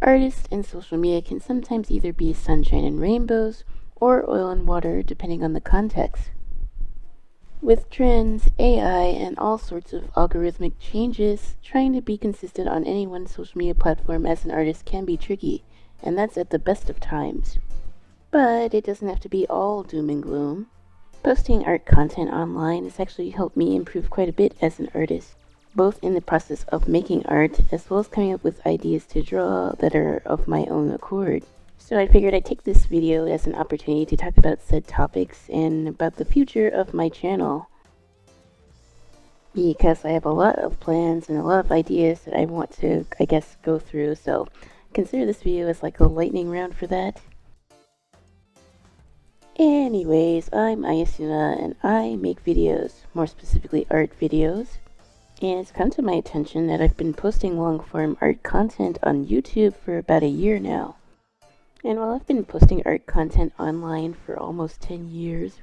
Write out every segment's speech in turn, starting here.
Artists and social media can sometimes either be sunshine and rainbows or oil and water depending on the context. With trends, AI, and all sorts of algorithmic changes, trying to be consistent on any one social media platform as an artist can be tricky, and that's at the best of times. But it doesn't have to be all doom and gloom. Posting art content online has actually helped me improve quite a bit as an artist, both in the process of making art as well as coming up with ideas to draw that are of my own accord. So I figured I'd take this video as an opportunity to talk about said topics and about the future of my channel. Because I have a lot of plans and a lot of ideas that I want to, go through, so consider this video as like a lightning round for that. Anyways, I'm Ayasuna and I make videos, more specifically art videos. And it's come to my attention that I've been posting long-form art content on YouTube for about a year now. And while I've been posting art content online for almost 10 years,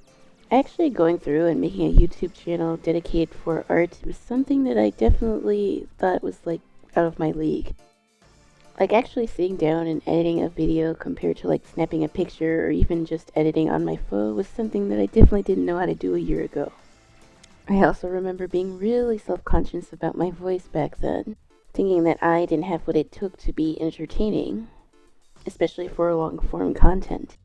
actually going through and making a YouTube channel dedicated for art was something that I definitely thought was like out of my league. Like actually sitting down and editing a video compared to like snapping a picture or even just editing on my phone was something that I definitely didn't know how to do a year ago. I also remember being really self-conscious about my voice back then, thinking that I didn't have what it took to be entertaining, especially for long-form content.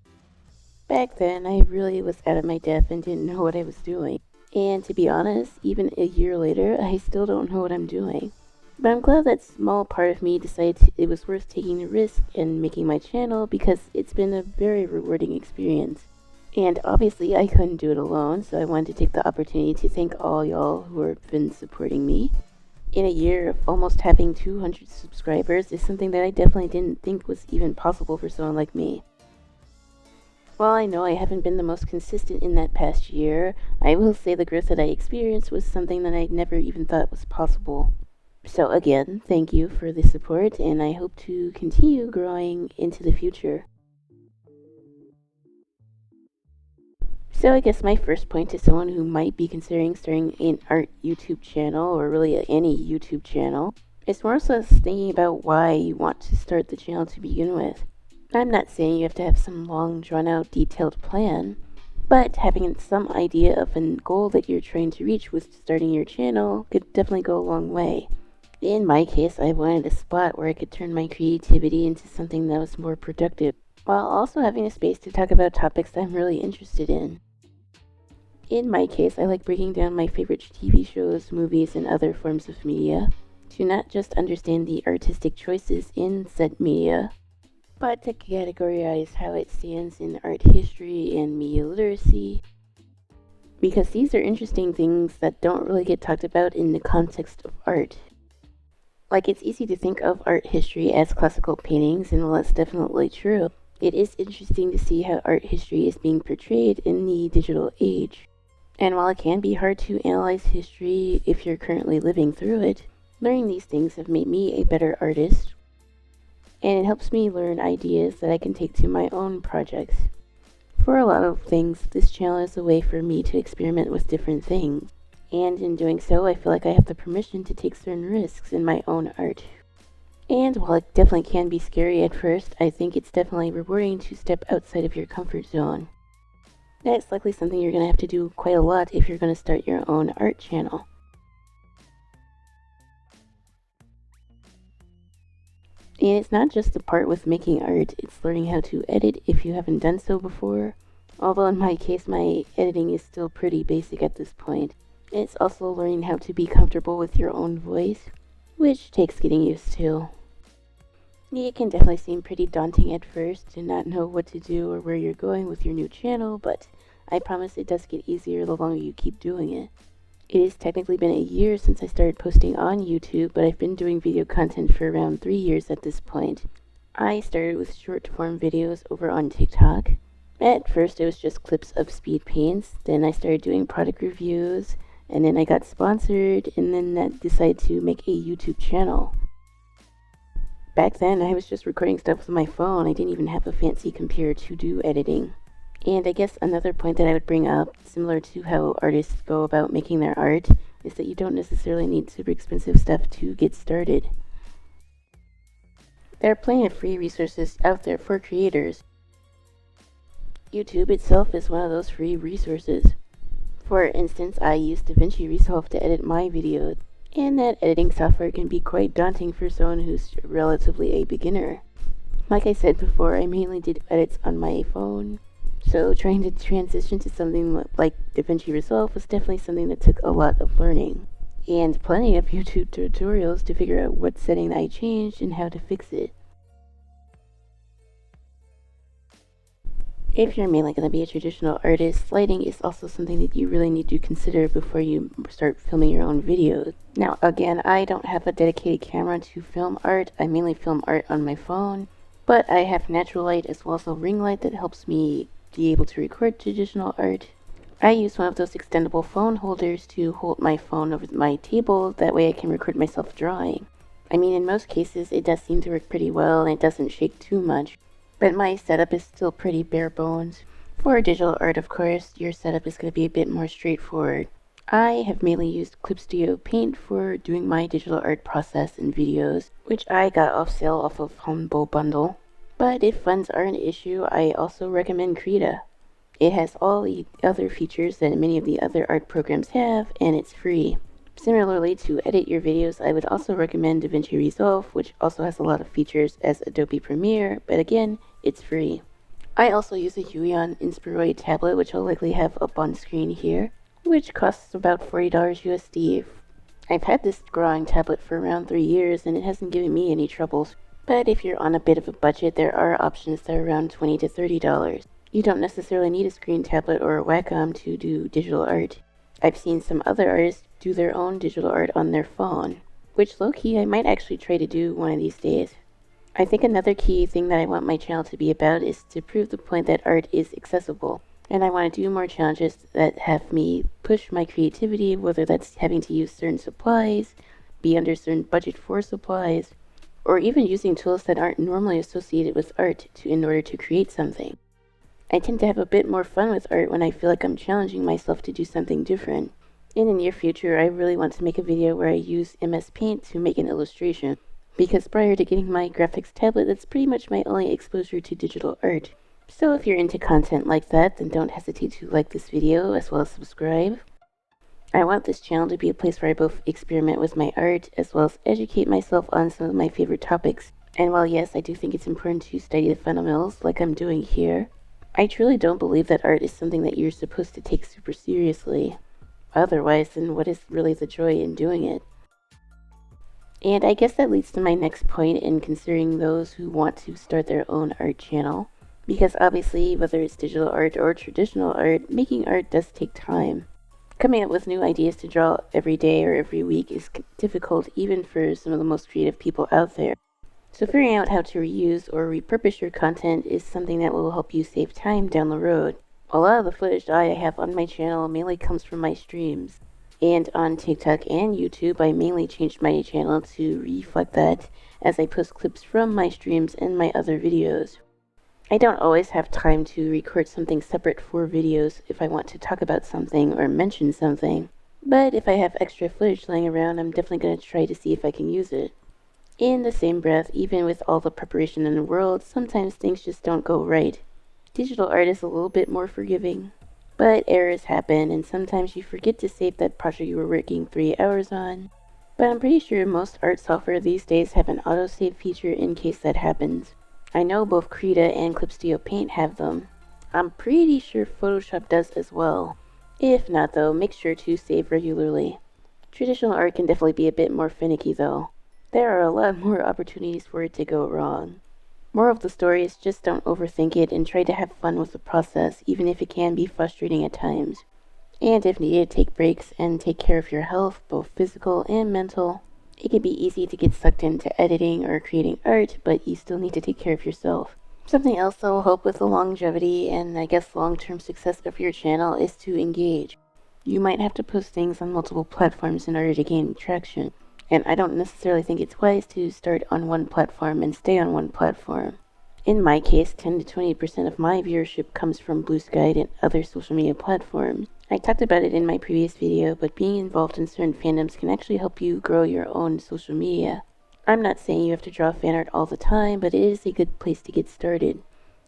Back then, I really was out of my depth and didn't know what I was doing. And to be honest, even a year later, I still don't know what I'm doing. But I'm glad that small part of me decided it was worth taking the risk and making my channel because it's been a very rewarding experience. And obviously I couldn't do it alone, so I wanted to take the opportunity to thank all y'all who have been supporting me. In a year of almost having 200 subscribers is something that I definitely didn't think was even possible for someone like me. While I know I haven't been the most consistent in that past year, I will say the growth that I experienced was something that I never even thought was possible. So again, thank you for the support, and I hope to continue growing into the future. So I guess my first point to someone who might be considering starting an art YouTube channel, or really any YouTube channel, is more so thinking about why you want to start the channel to begin with. I'm not saying you have to have some long, drawn-out, detailed plan, but having some idea of a goal that you're trying to reach with starting your channel could definitely go a long way. In my case, I wanted a spot where I could turn my creativity into something that was more productive, while also having a space to talk about topics that I'm really interested in. In my case, I like breaking down my favorite TV shows, movies, and other forms of media to not just understand the artistic choices in said media, but to categorize how it stands in art history and media literacy, because these are interesting things that don't really get talked about in the context of art. Like, it's easy to think of art history as classical paintings, and while that's definitely true, it is interesting to see how art history is being portrayed in the digital age. And while it can be hard to analyze history if you're currently living through it, learning these things have made me a better artist, and it helps me learn ideas that I can take to my own projects. For a lot of things, this channel is a way for me to experiment with different things, and in doing so, I feel like I have the permission to take certain risks in my own art. And while it definitely can be scary at first, I think it's definitely rewarding to step outside of your comfort zone. That's likely something you're going to have to do quite a lot if you're going to start your own art channel. And it's not just the part with making art, it's learning how to edit if you haven't done so before. Although in my case, my editing is still pretty basic at this point. It's also learning how to be comfortable with your own voice, which takes getting used to. It can definitely seem pretty daunting at first to not know what to do or where you're going with your new channel, but I promise it does get easier the longer you keep doing it. It has technically been a year since I started posting on YouTube, but I've been doing video content for around 3 years at this point. I started with short form videos over on TikTok. At first it was just clips of speed paints, then I started doing product reviews, and then I got sponsored, and then that decided to make a YouTube channel. Back then, I was just recording stuff with my phone. I didn't even have a fancy computer to do editing. And I guess another point that I would bring up, similar to how artists go about making their art, is that you don't necessarily need super expensive stuff to get started. There are plenty of free resources out there for creators. YouTube itself is one of those free resources. For instance, I use DaVinci Resolve to edit my videos, and that editing software can be quite daunting for someone who's relatively a beginner. Like I said before, I mainly did edits on my phone, so trying to transition to something like DaVinci Resolve was definitely something that took a lot of learning, and plenty of YouTube tutorials to figure out what setting I changed and how to fix it. If you're mainly going to be a traditional artist, lighting is also something that you really need to consider before you start filming your own videos. Now, again, I don't have a dedicated camera to film art. I mainly film art on my phone, but I have natural light as well as a ring light that helps me be able to record traditional art. I use one of those extendable phone holders to hold my phone over my table. That way I can record myself drawing. I mean, in most cases, it does seem to work pretty well and it doesn't shake too much. But my setup is still pretty bare bones. For digital art, of course, your setup is going to be a bit more straightforward. I have mainly used Clip Studio Paint for doing my digital art process and videos, which I got off sale off of Humble Bundle. But if funds are an issue, I also recommend Krita. It has all the other features that many of the other art programs have, and it's free. Similarly, to edit your videos, I would also recommend DaVinci Resolve, which also has a lot of features as Adobe Premiere, but again, it's free. I also use a Huion Inspiroid tablet, which I'll likely have up on screen here, which costs about $40 USD. I've had this drawing tablet for around 3 years, and it hasn't given me any troubles. But if you're on a bit of a budget, there are options that are around $20 to $30. You don't necessarily need a screen tablet or a Wacom to do digital art. I've seen some other artists do their own digital art on their phone, which low-key I might actually try to do one of these days. I think another key thing that I want my channel to be about is to prove the point that art is accessible, and I want to do more challenges that have me push my creativity, whether that's having to use certain supplies, be under certain budget for supplies, or even using tools that aren't normally associated with art in order to create something. I tend to have a bit more fun with art when I feel like I'm challenging myself to do something different. In the near future, I really want to make a video where I use MS Paint to make an illustration, because prior to getting my graphics tablet, that's pretty much my only exposure to digital art. So if you're into content like that, then don't hesitate to like this video as well as subscribe. I want this channel to be a place where I both experiment with my art as well as educate myself on some of my favorite topics. And while yes, I do think it's important to study the fundamentals like I'm doing here, I truly don't believe that art is something that you're supposed to take super seriously. Otherwise, then what is really the joy in doing it? And I guess that leads to my next point in considering those who want to start their own art channel. Because obviously, whether it's digital art or traditional art, making art does take time. Coming up with new ideas to draw every day or every week is difficult even for some of the most creative people out there. So figuring out how to reuse or repurpose your content is something that will help you save time down the road. A lot of the footage that I have on my channel mainly comes from my streams. And on TikTok and YouTube, I mainly changed my channel to reflect that as I post clips from my streams and my other videos. I don't always have time to record something separate for videos if I want to talk about something or mention something. But if I have extra footage laying around, I'm definitely going to try to see if I can use it. In the same breath, even with all the preparation in the world, sometimes things just don't go right. Digital art is a little bit more forgiving. But errors happen, and sometimes you forget to save that project you were working 3 hours on. But I'm pretty sure most art software these days have an autosave feature in case that happens. I know both Krita and Clip Studio Paint have them. I'm pretty sure Photoshop does as well. If not though, make sure to save regularly. Traditional art can definitely be a bit more finicky though. There are a lot more opportunities for it to go wrong. Moral of the story is just don't overthink it and try to have fun with the process, even if it can be frustrating at times. And if needed, take breaks and take care of your health, both physical and mental. It can be easy to get sucked into editing or creating art, but you still need to take care of yourself. Something else that will help with the longevity and I guess long-term success of your channel is to engage. You might have to post things on multiple platforms in order to gain traction. And I don't necessarily think it's wise to start on one platform and stay on one platform. In my case, 10 to 20% of my viewership comes from Blue Sky and other social media platforms. I talked about it in my previous video, but being involved in certain fandoms can actually help you grow your own social media. I'm not saying you have to draw fan art all the time, but it is a good place to get started.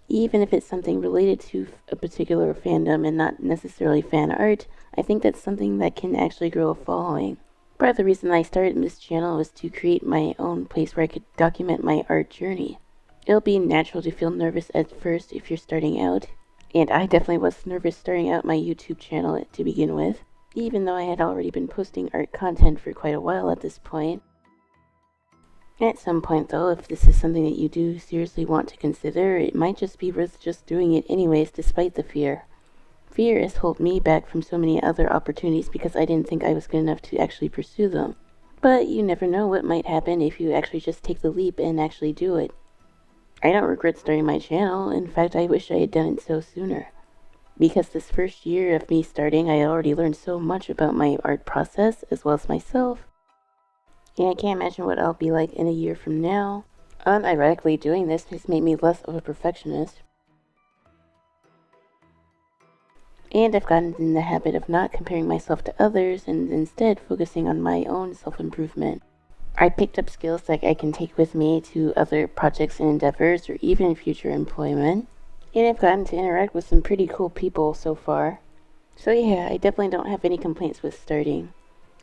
Even if it's something related to a particular fandom and not necessarily fan art, I think that's something that can actually grow a following. Part of the reason I started this channel was to create my own place where I could document my art journey. It'll be natural to feel nervous at first if you're starting out, and I definitely was nervous starting out my YouTube channel to begin with, even though I had already been posting art content for quite a while at this point. At some point though, if this is something that you do seriously want to consider, it might just be worth just doing it anyways despite the fear. Fear has held me back from so many other opportunities because I didn't think I was good enough to actually pursue them. But you never know what might happen if you actually just take the leap and actually do it. I don't regret starting my channel. In fact, I wish I had done it so sooner. Because this first year of me starting, I already learned so much about my art process as well as myself. And I can't imagine what I'll be like in a year from now. Unironically, doing this has made me less of a perfectionist. And I've gotten in the habit of not comparing myself to others and instead focusing on my own self-improvement. I picked up skills that I can take with me to other projects and endeavors or even future employment. And I've gotten to interact with some pretty cool people so far. So yeah, I definitely don't have any complaints with starting.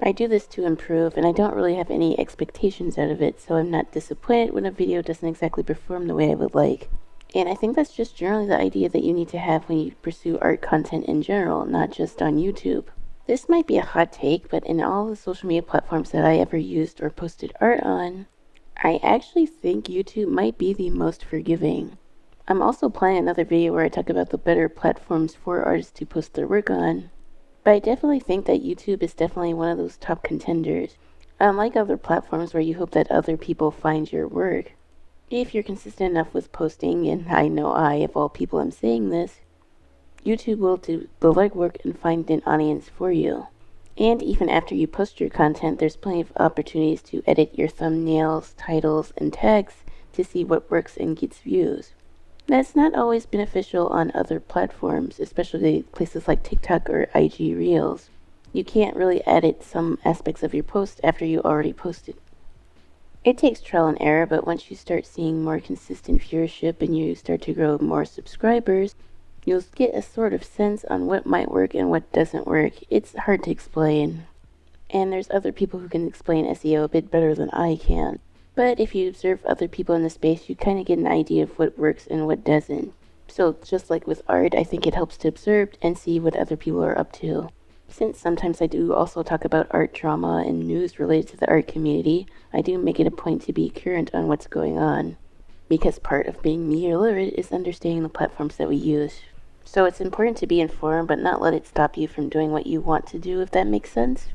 I do this to improve, and I don't really have any expectations out of it, so I'm not disappointed when a video doesn't exactly perform the way I would like. And I think that's just generally the idea that you need to have when you pursue art content in general, not just on YouTube. This might be a hot take, but in all the social media platforms that I ever used or posted art on, I actually think YouTube might be the most forgiving. I'm also planning another video where I talk about the better platforms for artists to post their work on. But I definitely think that YouTube is definitely one of those top contenders. Unlike other platforms where you hope that other people find your work, if you're consistent enough with posting, and I know I, of all people, am saying this, YouTube will do the legwork and find an audience for you. And even after you post your content, there's plenty of opportunities to edit your thumbnails, titles, and tags to see what works and gets views. That's not always beneficial on other platforms, especially places like TikTok or IG Reels. You can't really edit some aspects of your post after you already posted. It takes trial and error, but once you start seeing more consistent viewership and you start to grow more subscribers, you'll get a sort of sense on what might work and what doesn't work. It's hard to explain. And there's other people who can explain SEO a bit better than I can. But if you observe other people in the space, you kind of get an idea of what works and what doesn't. So just like with art, I think it helps to observe and see what other people are up to. Since sometimes I do also talk about art drama and news related to the art community, I do make it a point to be current on what's going on. Because part of being media literate is understanding the platforms that we use. So it's important to be informed, but not let it stop you from doing what you want to do, if that makes sense.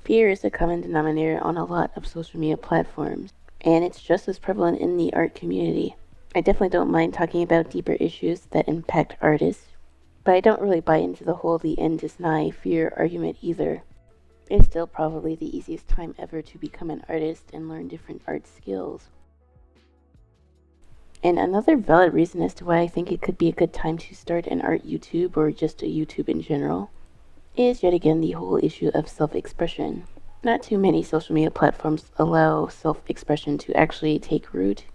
Fear is a common denominator on a lot of social media platforms, and it's just as prevalent in the art community. I definitely don't mind talking about deeper issues that impact artists, but I don't really buy into the whole the end is nigh fear argument either. It's still probably the easiest time ever to become an artist and learn different art skills. And another valid reason as to why I think it could be a good time to start an art YouTube or just a YouTube in general is yet again the whole issue of self-expression. Not too many social media platforms allow self-expression to actually take root.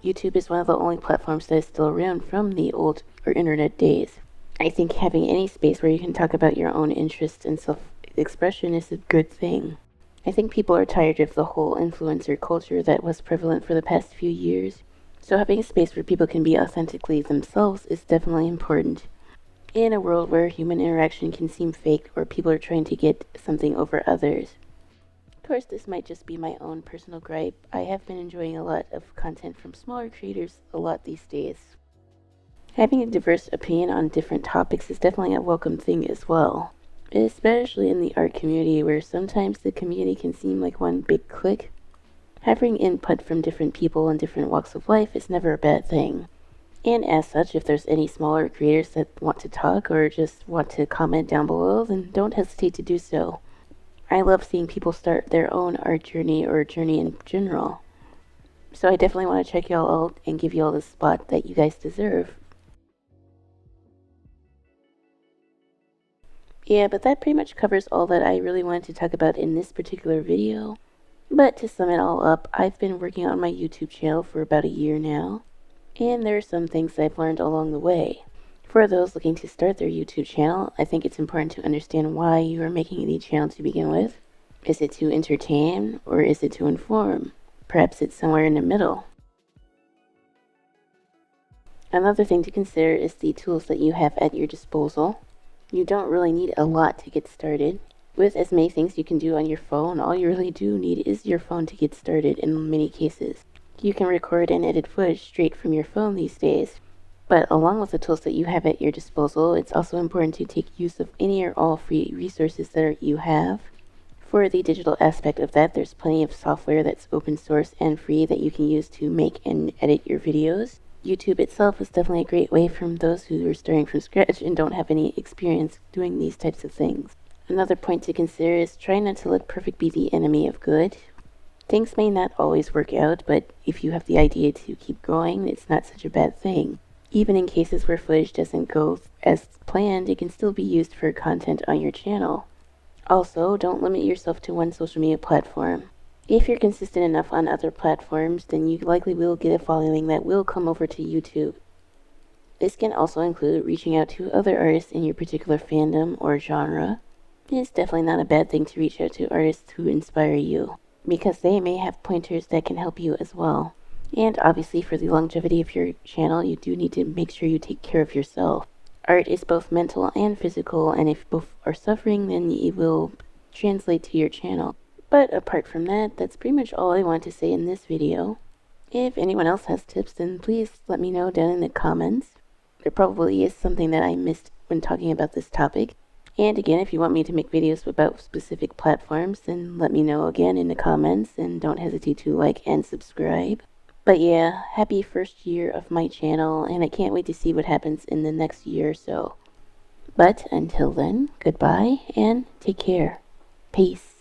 YouTube is one of the only platforms that is still around from the old or internet days. I think having any space where you can talk about your own interests and self-expression is a good thing. I think people are tired of the whole influencer culture that was prevalent for the past few years, so having a space where people can be authentically themselves is definitely important. In a world where human interaction can seem fake or people are trying to get something over others. Of course, this might just be my own personal gripe. I have been enjoying a lot of content from smaller creators a lot these days. Having a diverse opinion on different topics is definitely a welcome thing as well, especially in the art community where sometimes the community can seem like one big clique. Having input from different people in different walks of life is never a bad thing. And as such, if there's any smaller creators that want to talk or just want to comment down below, then don't hesitate to do so. I love seeing people start their own art journey or journey in general. So I definitely want to check y'all out and give y'all the spot that you guys deserve. Yeah, but that pretty much covers all that I really wanted to talk about in this particular video. But to sum it all up, I've been working on my YouTube channel for about a year now, and there are some things I've learned along the way. For those looking to start their YouTube channel, I think it's important to understand why you are making the channel to begin with. Is it to entertain, or is it to inform? Perhaps it's somewhere in the middle. Another thing to consider is the tools that you have at your disposal. You don't really need a lot to get started. With as many things you can do on your phone, all you really do need is your phone to get started in many cases. You can record and edit footage straight from your phone these days. But along with the tools that you have at your disposal, it's also important to take use of any or all free resources that you have. For the digital aspect of that, there's plenty of software that's open source and free that you can use to make and edit your videos. YouTube itself is definitely a great way for those who are starting from scratch and don't have any experience doing these types of things. Another point to consider is try not to let perfect be the enemy of good. Things may not always work out, but if you have the idea to keep going, it's not such a bad thing. Even in cases where footage doesn't go as planned, it can still be used for content on your channel. Also, don't limit yourself to one social media platform. If you're consistent enough on other platforms, then you likely will get a following that will come over to YouTube. This can also include reaching out to other artists in your particular fandom or genre. It's definitely not a bad thing to reach out to artists who inspire you, because they may have pointers that can help you as well. And obviously, for the longevity of your channel, you do need to make sure you take care of yourself. Art is both mental and physical, and if both are suffering, then it will translate to your channel. But apart from that, that's pretty much all I want to say in this video. If anyone else has tips, then please let me know down in the comments. There probably is something that I missed when talking about this topic. And again, if you want me to make videos about specific platforms, then let me know again in the comments, and don't hesitate to like and subscribe. But yeah, happy first year of my channel, and I can't wait to see what happens in the next year or so. But until then, goodbye and take care. Peace.